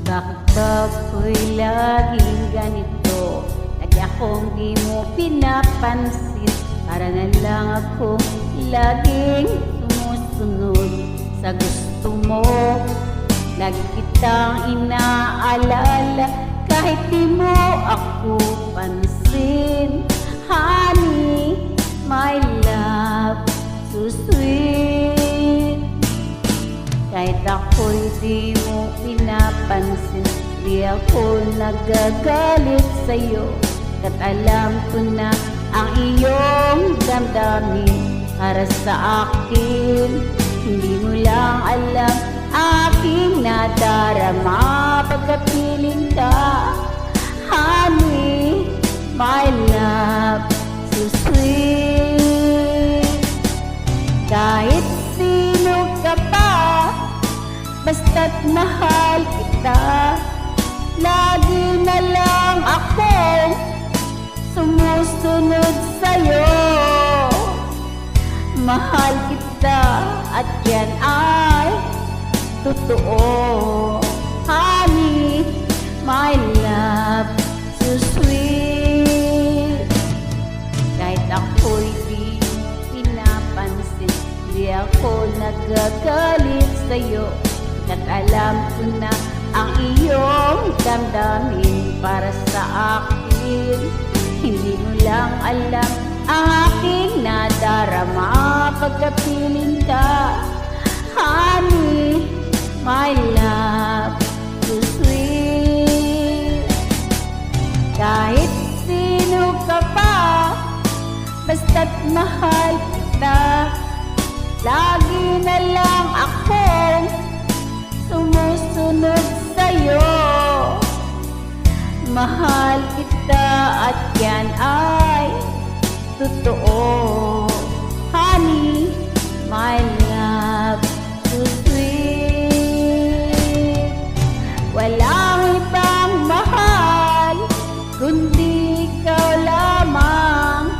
Bakit ba ako'y laging ganito? Lagi akong di mo pinapansin. Para na lang akong laging sumusunod sa gusto mo. Lagi kitang inaalala kahit di mo ako pansin. Honey, my love, so sweet. Kahit ako'y di mo pinapansin, di ako nagagalit sa'yo. Kat alam ko na ang iyong damdamin para sa akin. Hindi mo lang alam aking nadarama pagkapiling ka. Honey, my love, so sweet. Kahit sino ka pa, basta't mahal kita. Lagi na lang akong sumusunod sa'yo. Mahal kita at yan ay totoo. Honey, my love, so sweet. Kahit ako'y di pinapansin, di ako nagagalit sa'yo. At alam ko na ang iyong damdamin para sa akin. Hindi mo lang alam ang aking nadarama pagkapiling ka. Honey, my love, so sweet. Kahit sino ka pa, basta't mahal kita. Lagi na lang akong sumusunod sa'yo. Mahal kita at yan ay totoo. Honey, my love, so sweet. Walang ibang mahal kundi ikaw lamang.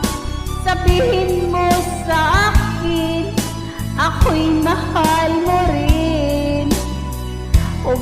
Sabihin mo sa akin, ako'y mahal mo rin. O